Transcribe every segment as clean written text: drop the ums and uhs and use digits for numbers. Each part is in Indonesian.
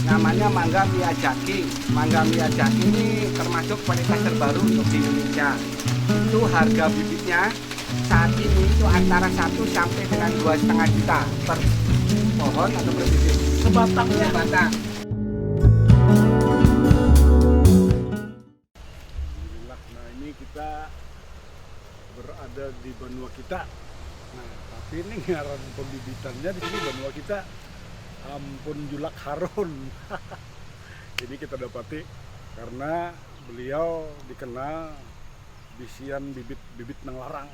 namanya mangga Miyazaki. Mangga Miyazaki ini termasuk varietas terbaru untuk di Indonesia. Itu harga bibitnya saat ini itu antara 1 sampai dengan 2,5 juta per pohon atau per bibit. Sebatangnya. Sebatang. Nah, ini kita berada di benua kita. Nah, tapi ini ngaran pembibitannya di sini benua kita. Ampun Julak Harun. Ini kita dapati karena beliau dikenal bisian bibit nang larang.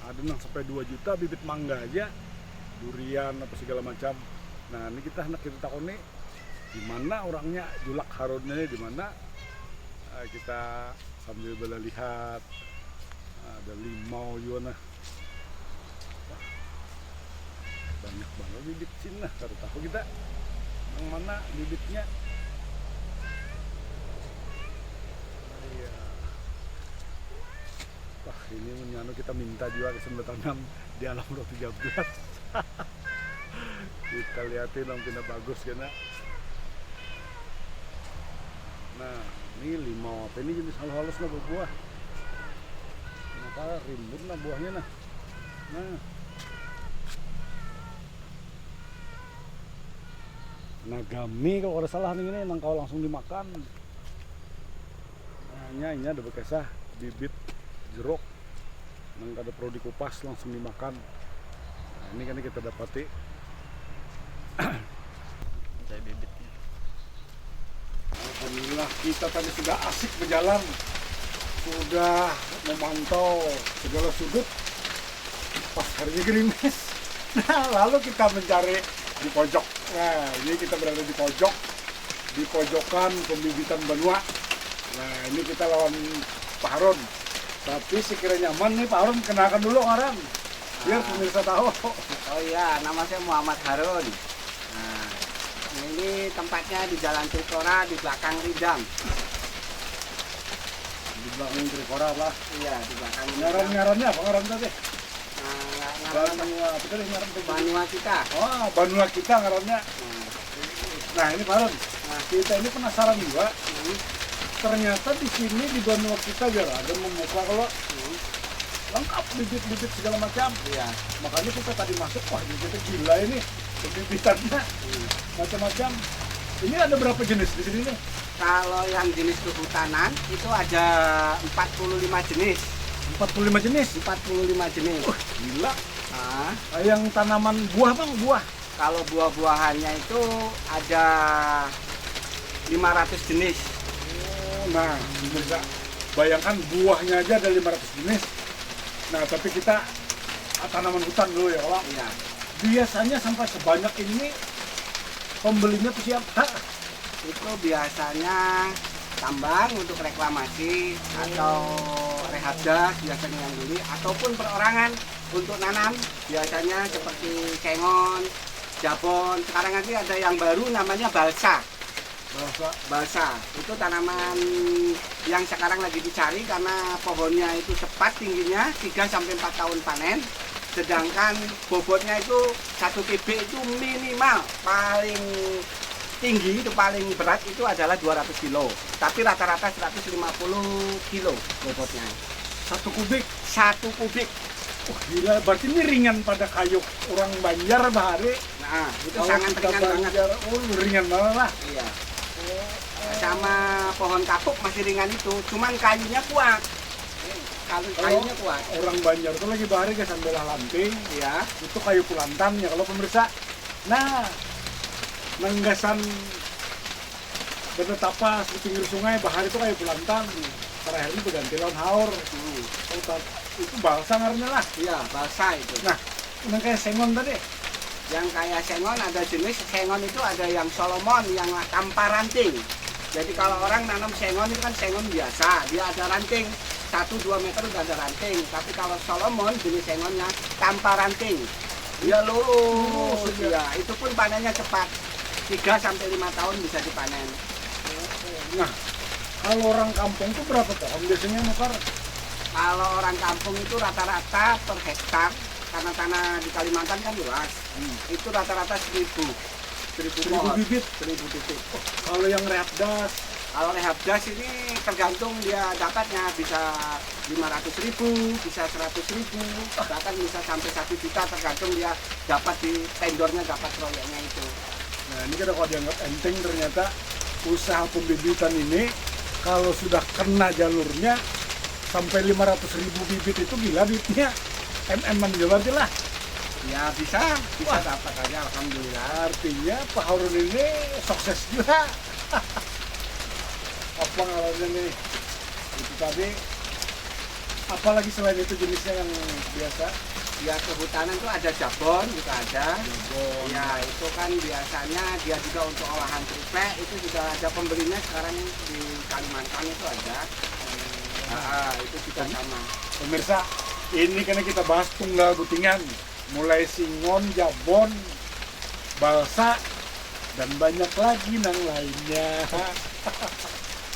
Ada nang sampai 2 juta bibit mangga aja, durian apa segala macam. Nah, ini kita takoni di mana orangnya Julak Harunnya di mana. Kita sambil bela lihat ada limau juga nah. Wah, banyak banget bibit sini nah, tahu kita yang mana bibitnya. Iya. Wah, ini menyanu kita minta juga ke tanam di alam roh 13. Kita lihatin dong pindah bagus kena. Nah, ini limau apa ini jenis halus-halus nah buah. Maka rimbun nah buahnya nah. Nah. Nagami kalau ada salah nih ini nang kau langsung dimakan. Nah, ini ada bekasah bibit jeruk. Nang ada perlu dikupas langsung dimakan. Nah, ini kan kita dapati. Saya bibitnya. Alhamdulillah kita tadi sudah asik berjalan, sudah memantau segala sudut. Pas harinya gerimis. Nah, lalu kita mencari di pojok. Nah, ini kita berada di pojok, di pojokan pembibitan benua. Nah, ini kita lawan Pak Harun. Tapi sekiranya nyaman nih Pak Harun, kenalkan dulu orang, biar pemirsa tahu. Oh iya, nama saya Muhammad Harun. Nah, ini tempatnya di Jalan Trikora di belakang Ridam. Di belakang Trikora lah. Iya, di belakang Ridam. Ngaran-ngarannya apa ngaran tadi? Banua, apa tadi ngaran tadi? Banua kita. Oh, Banua kita ngarannya. Nah, ini Pak Harun. Nah, kita ini penasaran juga. Ternyata di sini di Banua kita juga ada membuka kalau lengkap bibit-bibit segala macam. Iya. Makanya kita tadi masuk, wah kita gila ini bibitannya macam-macam. Ini ada berapa jenis di sini nih? Kalau yang jenis kehutanan itu ada 45 jenis. 45 jenis. 45 jenis. Gila. Nah, Yang tanaman buah bang, buah. kalau buah-buahannya itu ada 500 jenis. Nah, bisa bayangkan buahnya aja ada 500 jenis. Nah, tapi kita tanaman hutan dulu ya kalau. Iya. Biasanya sampai sebanyak ini pembelinya tuh siapa? Itu biasanya tambang untuk reklamasi atau rehabdas biasanya yang beli, ataupun perorangan untuk nanam biasanya seperti sengon, jabon. Sekarang nanti ada yang baru namanya balsa. Balsa itu tanaman yang sekarang lagi dicari karena pohonnya itu cepat tingginya 3-4 tahun panen, sedangkan bobotnya itu 1 TB itu minimal paling tinggi itu paling berat itu adalah 200 kilo, tapi rata-rata 150 kilo bobotnya. 1 kubik. 1 kubik. Wah gila, berarti ini ringan pada kayu orang Banjar bahari. Nah, itu Kalau sangat kita ringan banget. Banjar, oh ringan banget lah. Iya. Sama pohon kapuk masih ringan itu, cuman kayunya kuat. Kalau kayunya kuat. Orang Banjar tuh lagi bahari ke sambelah lanting, Iya. itu kayu pulantan ya kalau pemirsa. Nah, nenggasan bertapas di pinggir sungai bahari itu kayu pulantan. Terakhir itu ganti lawan haur. Itu balsa ngarannya lah. Iya, balsa itu. Nah, yang kayak sengon tadi. Yang kayak sengon ada jenis sengon itu ada yang Solomon yang tanpa ranting. Jadi kalau orang nanam sengon itu kan sengon biasa, dia ada ranting 1-2 meter udah ada ranting. Tapi kalau Solomon jenis sengonnya tanpa ranting, dia lurus. Ya, itu pun panennya cepat, 3-5 tahun bisa dipanen. Nah, kalau orang kampung tuh berapa pohon biasanya Mekar? Kalau orang kampung itu rata-rata per hektar, karena tanah di Kalimantan kan luas, itu rata-rata 1000. 1000 1000 pohon. bibit. 1000 bibit. Kalau yang rehabdas, Kalau rehabdas ini tergantung dia dapatnya bisa 500.000, bisa 100.000, bahkan bisa sampai 1 juta tergantung dia dapat di tendornya, dapat proyeknya itu. nah ini kan kalau dianggap enteng, ternyata usaha pembibitan ini kalau sudah kena jalurnya sampai 500.000 bibit itu gila bibitnya. MM-an juga berarti lah. Ya bisa Wah. dapat aja, alhamdulillah. Artinya Pak Harun ini sukses juga. Apa ngalannya nih? Itu tadi. Apalagi selain itu jenisnya yang biasa? Ya kehutanan tuh ada jabon juga ada. Jabon. Ya itu kan biasanya dia juga untuk olahan triplek itu juga ada pembelinya sekarang di Kalimantan itu ada. Itu juga sama. Pemirsa, ini karena kita bahas tunggal butingan, mulai singon, jabon, balsa, dan banyak lagi nang lainnya.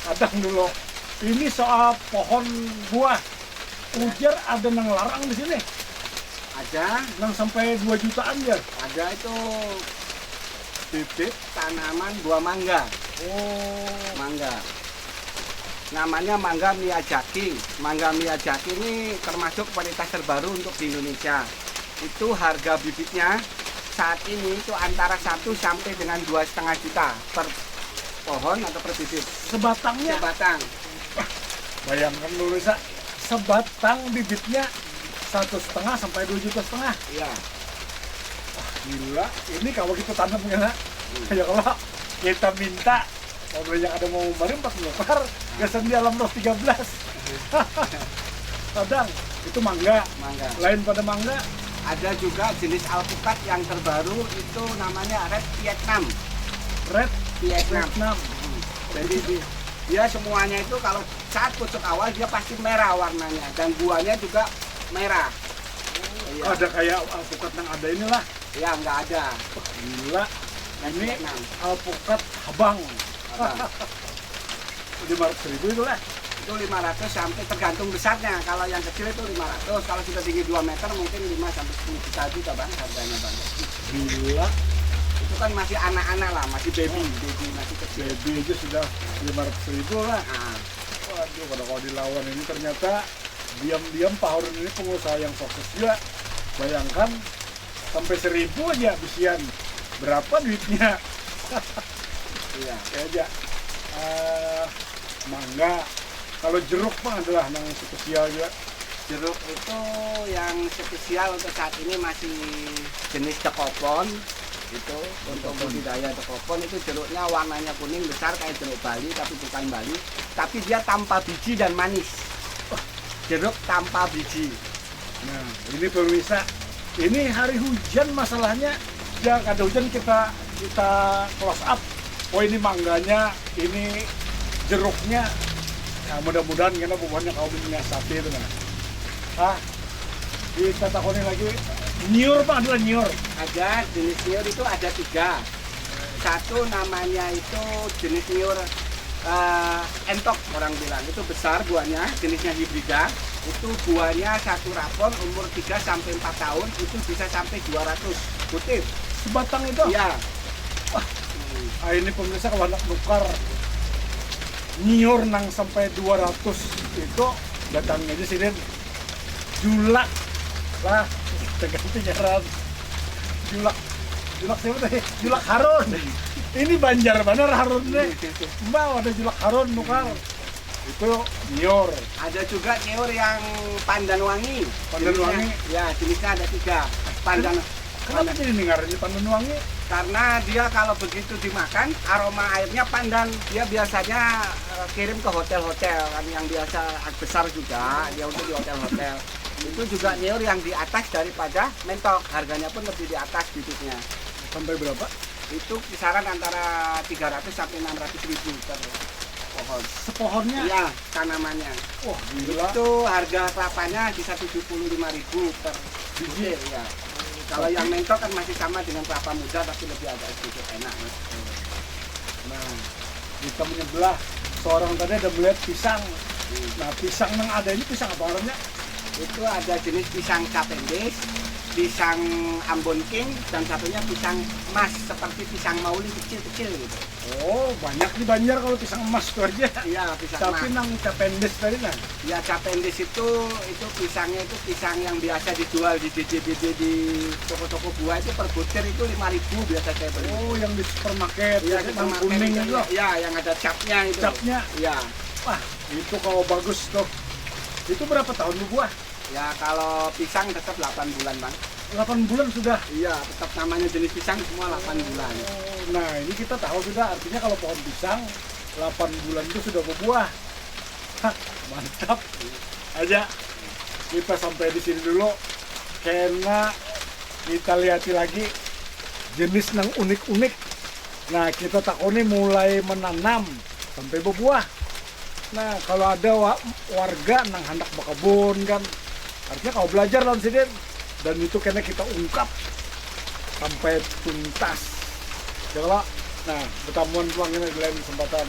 Kadang dulu, ini soal pohon buah, ujar ada nang larang di sini, Ada, nang sampai 2 jutaan ya. ada itu Titik. tanaman buah mangga. Oh, Mangga. Namanya mangga Miyazaki. Mangga Miyazaki ini termasuk varietas terbaru untuk di Indonesia. Itu harga bibitnya saat ini itu antara 1 sampai dengan 2,5 juta per pohon atau per bibit. sebatangnya. Sebatang. Bayangkan dulu, Sa, sebatang bibitnya 1,5 sampai 2,5 juta. Iya. Gila, ini kalau kita tanam ya, ya kalau kita minta, kalau yang ada mau kemarin 4 meter, biasanya di alam 13. Kadang itu mangga, Mangga. lain pada mangga, Ada juga jenis alpukat yang terbaru itu namanya Red Vietnam. red Vietnam. Vietnam. Jadi dia semuanya itu kalau saat pucuk awal dia pasti merah warnanya dan buahnya juga merah. Iya. Ada kayak alpukat yang ada inilah. Ya nggak ada. Wah, gila, Red ini Vietnam. alpukat habang. Apa? 500.000 itu lah. Itu 500 sampai tergantung besarnya. Kalau yang kecil itu 500, kalau sudah tinggi 2 meter mungkin 5 sampai 10 juta juga bang harganya bang. Gila, Itu kan masih anak-anak lah, masih baby masih kecil. baby aja sudah 500.000 lah. Nah, Waduh, kalau dilawan ini ternyata diam-diam Pak Harun ini pengusaha yang sukses juga. Bayangkan sampai 1.000 aja bisian. Berapa duitnya? iya. Kayak aja. Mangga. Kalau jeruk mah adalah yang spesial juga. Jeruk itu yang spesial untuk saat ini masih jenis dekopon. Itu untuk budidaya dekopon itu jeruknya warnanya kuning besar kayak jeruk Bali tapi bukan Bali, tapi dia tanpa biji dan manis. Jeruk tanpa biji. Nah, ini pemirsa. Ini hari hujan masalahnya. Ya ada hujan kita close up. Oh ini mangganya, ini jeruknya. Nah, mudah-mudahan karena buahnya kau menyiasati itu nah. Kita takutin lagi. Nyur Pak, adalah nyur. Ada jenis nyur itu ada 3. Satu namanya itu jenis nyur entok orang bilang, itu besar buahnya, jenisnya hibrida. Itu buahnya satu rapon umur 3 sampai 4 tahun itu bisa sampai 200 butir. Sebatang itu. Iya. Ini pemirsa kalau anak nukar nyur nang sampai 200 itu datangnya aja sini julak lah, kita ganti nyaran julak siapa tadi? Julak Harun. Ini Banjar bener Harun nih. Mbak ada julak Harun nukar itu nyur. Ada juga nyur yang pandan wangi. Pandan wangi? Ya, jenisnya ada 3. Pandan. Kenapa jadi dengarnya pandan wangi? Karena dia kalau begitu dimakan aroma airnya pandan. Dia biasanya kirim ke hotel-hotel kan yang biasa besar juga, dia untuk di hotel-hotel. Itu juga nyur yang di atas daripada mentok, harganya pun lebih di atas bibitnya. Sampai berapa? Itu kisaran antara 300 sampai 600.000 per pohon. Sepohonnya? Iya, tanamannya. Wah gila. Itu harga kelapanya bisa 75.000 per biji ya. Kalau yang mentok kan masih sama dengan kelapa muda tapi lebih agak sedikit enak. Nah, kita menyebelah seorang tadi ada melihat pisang. Nah, pisang yang ada ini pisang apa namanya? Itu ada jenis pisang Cavendish, pisang Ambon King, dan satunya pisang emas seperti pisang mauli kecil-kecil gitu. Oh, banyak di Banjar kalau pisang emas tuh aja. Iya, pisang Tapi emas. nang capendes tadi nah. Ya, capendis itu pisangnya itu pisang yang biasa dijual di toko-toko buah itu per butir itu 5.000 biasa saya beli. Oh, yang di supermarket, Iya, yang kuning itu. ya, yang ada capnya itu. Capnya. Ya. Wah, itu kalau bagus tuh. Itu berapa tahun berbuah? Ya, kalau pisang tetap 8 bulan, Bang. 8 bulan sudah. Iya, tetap namanya jenis pisang semua 8 bulan. Nah, ini kita tahu sudah, artinya kalau pohon pisang 8 bulan itu sudah berbuah. Hah, mantap. Aja, kita sampai di sini dulu. Karena kita lihat lagi jenis yang unik-unik. Nah, kita takoni mulai menanam sampai berbuah. Nah, kalau ada warga nang hendak berkebun kan, artinya kau belajar lawan sini, dan itu kena kita ungkap sampai tuntas. Janganlah. Nah, pertemuan tuang ini di lain kesempatan.